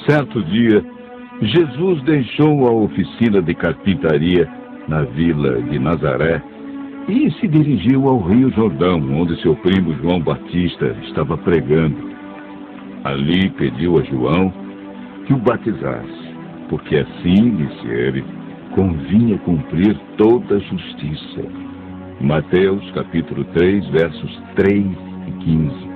Certo dia, Jesus deixou a oficina de carpintaria na vila de Nazaré e se dirigiu ao Rio Jordão, onde seu primo João Batista estava pregando. Ali pediu a João que o batizasse, porque assim, disse ele, convinha cumprir toda a justiça. Mateus capítulo 3, versos 3 e 15.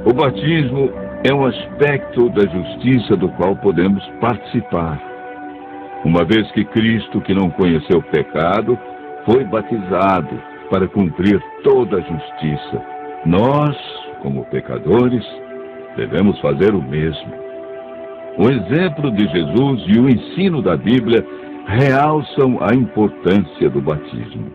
O batismo é um aspecto da justiça do qual podemos participar. Uma vez que Cristo, que não conheceu o pecado, foi batizado para cumprir toda a justiça, nós, como pecadores, devemos fazer o mesmo. O exemplo de Jesus e o ensino da Bíblia realçam a importância do batismo.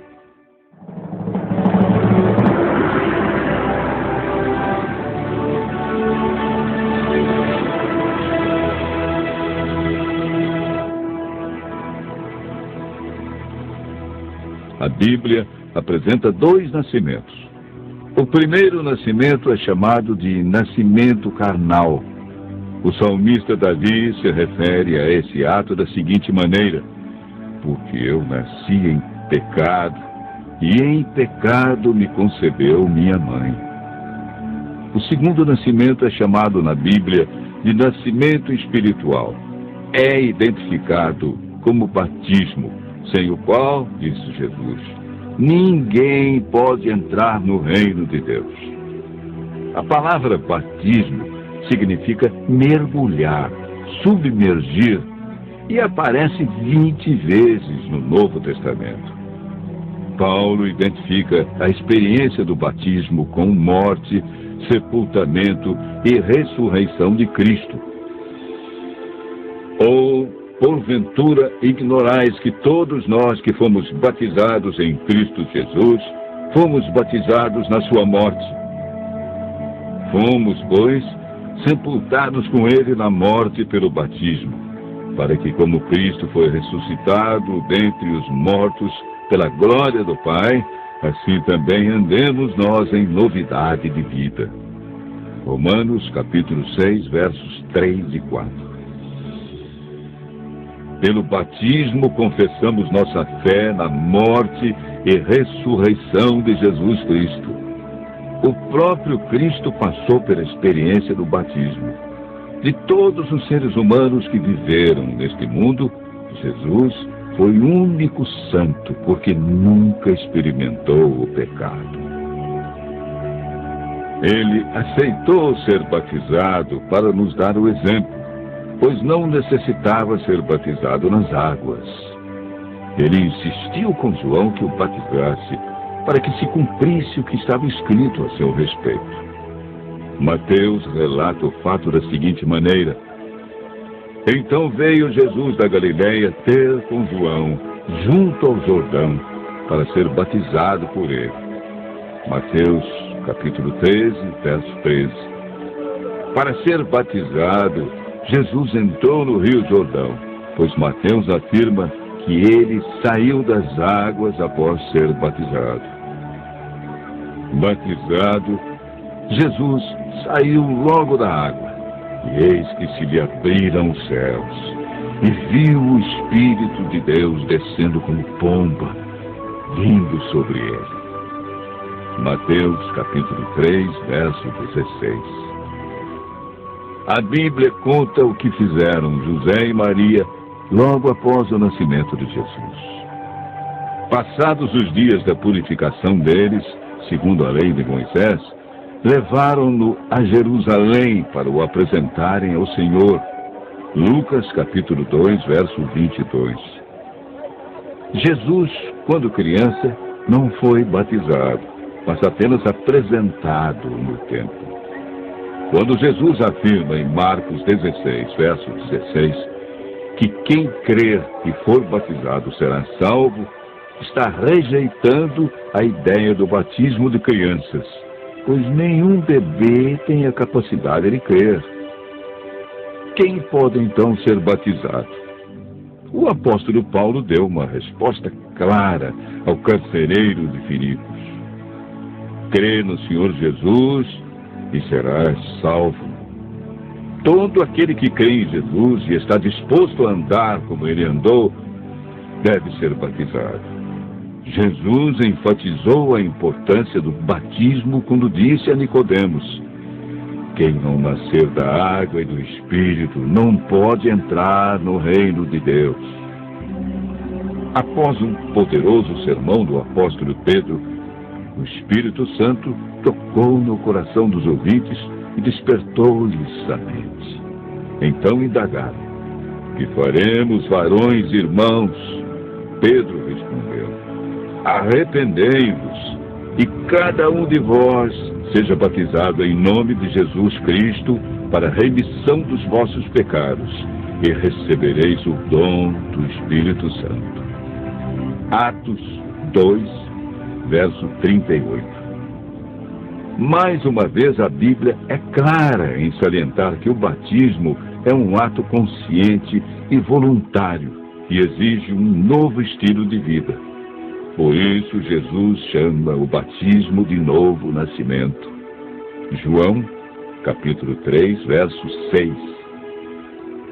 A Bíblia apresenta dois nascimentos. O primeiro nascimento é chamado de nascimento carnal. O salmista Davi se refere a esse ato da seguinte maneira: porque eu nasci em pecado, e em pecado me concebeu minha mãe. O segundo nascimento é chamado na Bíblia de nascimento espiritual. É identificado como batismo, sem o qual, disse Jesus, ninguém pode entrar no reino de Deus. A palavra batismo significa mergulhar, submergir, e aparece 20 vezes no Novo Testamento. Paulo identifica a experiência do batismo com morte, sepultamento e ressurreição de Cristo. Ou, porventura, ignorais que todos nós que fomos batizados em Cristo Jesus, fomos batizados na sua morte. Fomos, pois, sepultados com ele na morte pelo batismo, para que, como Cristo foi ressuscitado dentre os mortos pela glória do Pai, assim também andemos nós em novidade de vida. Romanos capítulo 6, versos 3 e 4. Pelo batismo confessamos nossa fé na morte e ressurreição de Jesus Cristo. O próprio Cristo passou pela experiência do batismo. De todos os seres humanos que viveram neste mundo, Jesus foi o único santo, porque nunca experimentou o pecado. Ele aceitou ser batizado para nos dar o exemplo, pois não necessitava ser batizado nas águas. Ele insistiu com João que o batizasse, para que se cumprisse o que estava escrito a seu respeito. Mateus relata o fato da seguinte maneira: então veio Jesus da Galileia ter com João, junto ao Jordão, para ser batizado por ele. Mateus capítulo 13, verso 13. Para ser batizado, Jesus entrou no Rio Jordão, pois Mateus afirma que ele saiu das águas após ser batizado. Batizado, Jesus saiu logo da água, e eis que se lhe abriram os céus, e viu o Espírito de Deus descendo como pomba, vindo sobre ele. Mateus capítulo 3, verso 16. A Bíblia conta o que fizeram José e Maria logo após o nascimento de Jesus. Passados os dias da purificação deles, segundo a lei de Moisés, levaram-no a Jerusalém para o apresentarem ao Senhor. Lucas capítulo 2, verso 22. Jesus, quando criança, não foi batizado, mas apenas apresentado no templo. Quando Jesus afirma em Marcos 16, verso 16, que quem crer e for batizado será salvo, está rejeitando a ideia do batismo de crianças, pois nenhum bebê tem a capacidade de crer. Quem pode então ser batizado? O apóstolo Paulo deu uma resposta clara ao carcereiro de Filipos: crê no Senhor Jesus e serás salvo. Todo aquele que crê em Jesus e está disposto a andar como ele andou, deve ser batizado. Jesus enfatizou a importância do batismo quando disse a Nicodemos: quem não nascer da água e do Espírito não pode entrar no reino de Deus. Após um poderoso sermão do apóstolo Pedro, o Espírito Santo tocou no coração dos ouvintes e despertou-lhes a mente. Então indagaram: que faremos, varões e irmãos? Pedro respondeu: arrependei-vos e cada um de vós seja batizado em nome de Jesus Cristo para a remissão dos vossos pecados e recebereis o dom do Espírito Santo. Atos 2, verso 38. Mais uma vez, a Bíblia é clara em salientar que o batismo é um ato consciente e voluntário que exige um novo estilo de vida. Por isso, Jesus chama o batismo de novo nascimento. João, capítulo 3, verso 6.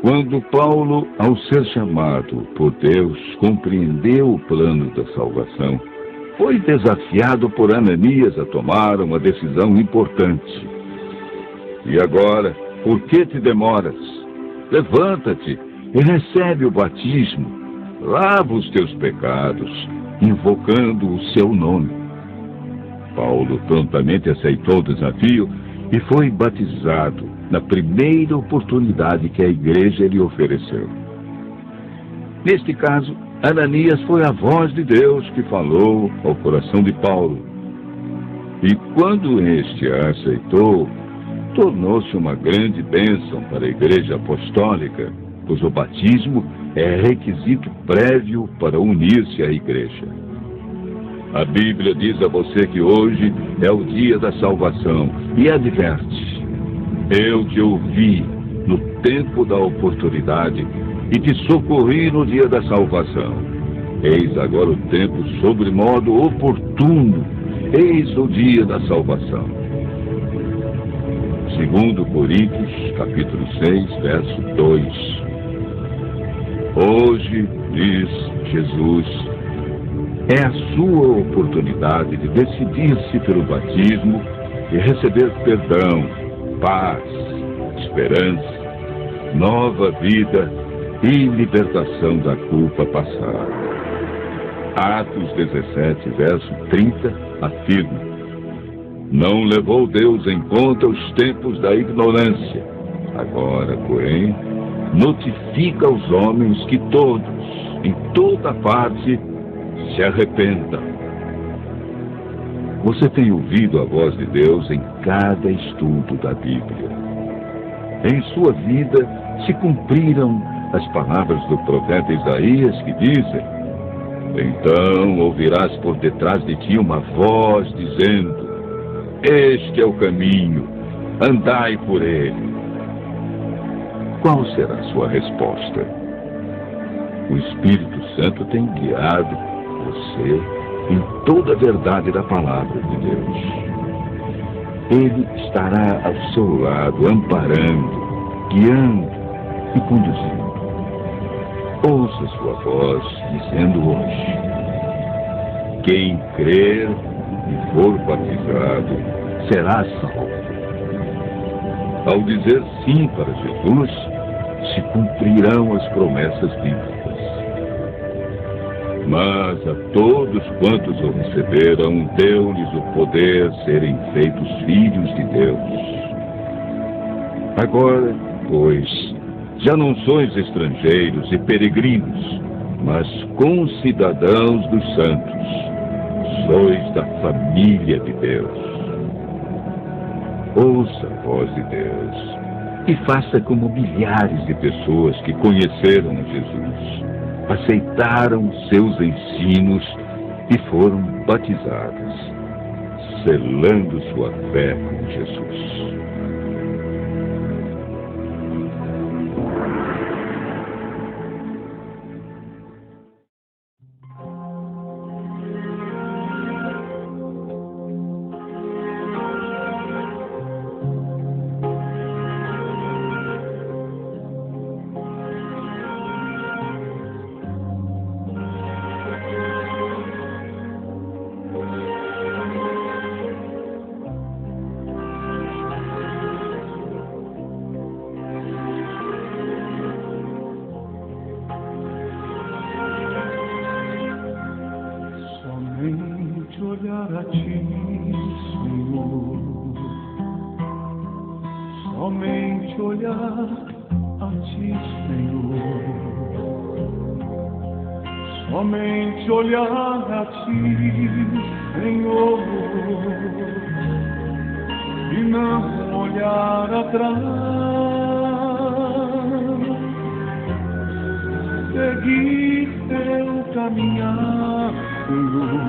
Quando Paulo, ao ser chamado por Deus, compreendeu o plano da salvação, foi desafiado por Ananias a tomar uma decisão importante. E agora, por que te demoras? Levanta-te e recebe o batismo. Lava os teus pecados, invocando o seu nome. Paulo prontamente aceitou o desafio e foi batizado na primeira oportunidade que a igreja lhe ofereceu. Neste caso, Ananias foi a voz de Deus que falou ao coração de Paulo. E quando este a aceitou, tornou-se uma grande bênção para a igreja apostólica, pois o batismo é requisito prévio para unir-se à igreja. A Bíblia diz a você que hoje é o dia da salvação e adverte: eu te ouvi no tempo da oportunidade e te socorri no dia da salvação. Eis agora o tempo sobremodo oportuno, eis o dia da salvação. 2 Coríntios, capítulo 6, verso 2. Hoje, diz Jesus, é a sua oportunidade de decidir-se pelo batismo e receber perdão, paz, esperança, nova vida e libertação da culpa passada. Atos 17, verso 30, afirma: não levou Deus em conta os tempos da ignorância. Agora, porém, notifica aos homens que todos, em toda parte, se arrependam. Você tem ouvido a voz de Deus em cada estudo da Bíblia. Em sua vida se cumpriram as palavras do profeta Isaías que dizem: então ouvirás por detrás de ti uma voz dizendo: este é o caminho, andai por ele. Qual será a sua resposta? O Espírito Santo tem guiado você em toda a verdade da palavra de Deus. Ele estará ao seu lado, amparando, guiando e conduzindo. Ouça sua voz dizendo hoje: quem crer e for batizado será salvo. Ao dizer sim para Jesus, se cumprirão as promessas bíblicas. Mas a todos quantos o receberam, deu-lhes o poder serem feitos filhos de Deus. Agora, pois, já não sois estrangeiros e peregrinos, mas concidadãos dos santos. Sois da família de Deus. Ouça a voz de Deus e faça como milhares de pessoas que conheceram Jesus, aceitaram seus ensinos e foram batizadas, selando sua fé com Jesus. Senhor. Somente olhar a Ti, Senhor. Somente olhar a Ti, Senhor, e não olhar atrás. Seguir Teu caminhar, Senhor.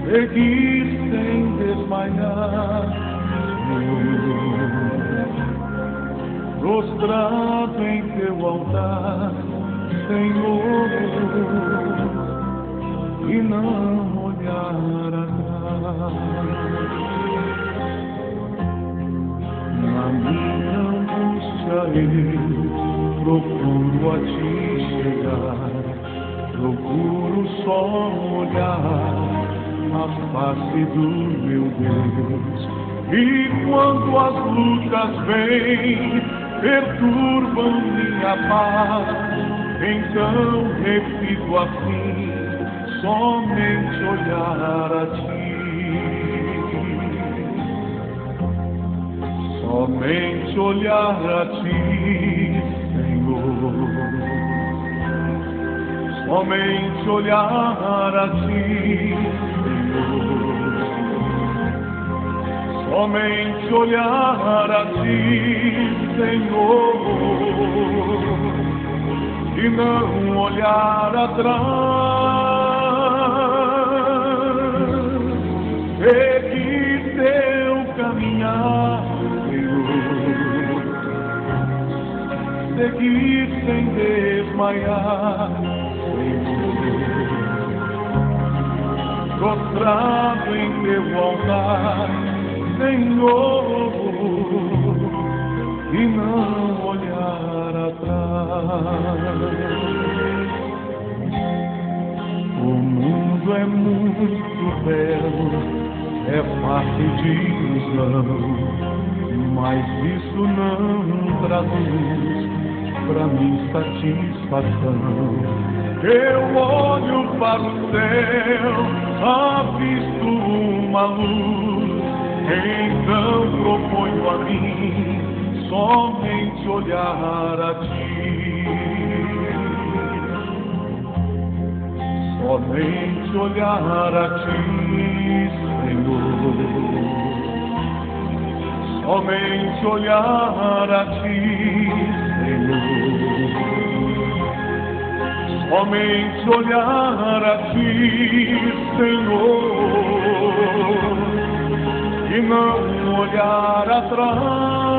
Seguir sem desmaiar, prostrado em Teu altar, Senhor, e não olhar atrás. Na minha angústia eu procuro a Ti chegar, procuro só olhar a face do meu Deus. E quando as lutas vêm, perturbam minha paz, então repito assim, somente olhar a Ti. Somente olhar a Ti, Senhor. Somente olhar a Ti, Senhor. Somente olhar a Ti, Senhor, e não olhar atrás. Seguir Teu caminhar, Senhor. Seguir sem desmaiar, prostrado em Teu altar, Senhor, e não olhar atrás. O mundo é muito belo, é fácil de ilusão, mas isso não traduz pra mim satisfação. Eu olho para o céu, avisto uma luz, então proponho a mim somente olhar a Ti. Somente olhar a Ti, Senhor. Somente olhar a Ti, Senhor. Somente olhar a Ti, Senhor, e não olhar atrás.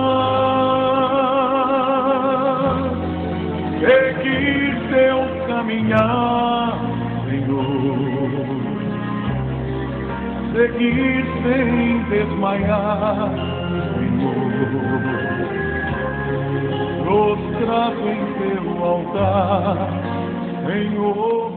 Seguir Teu caminhar, Senhor. Seguir sem desmaiar, Senhor. Prostrado em Teu altar, Senhor.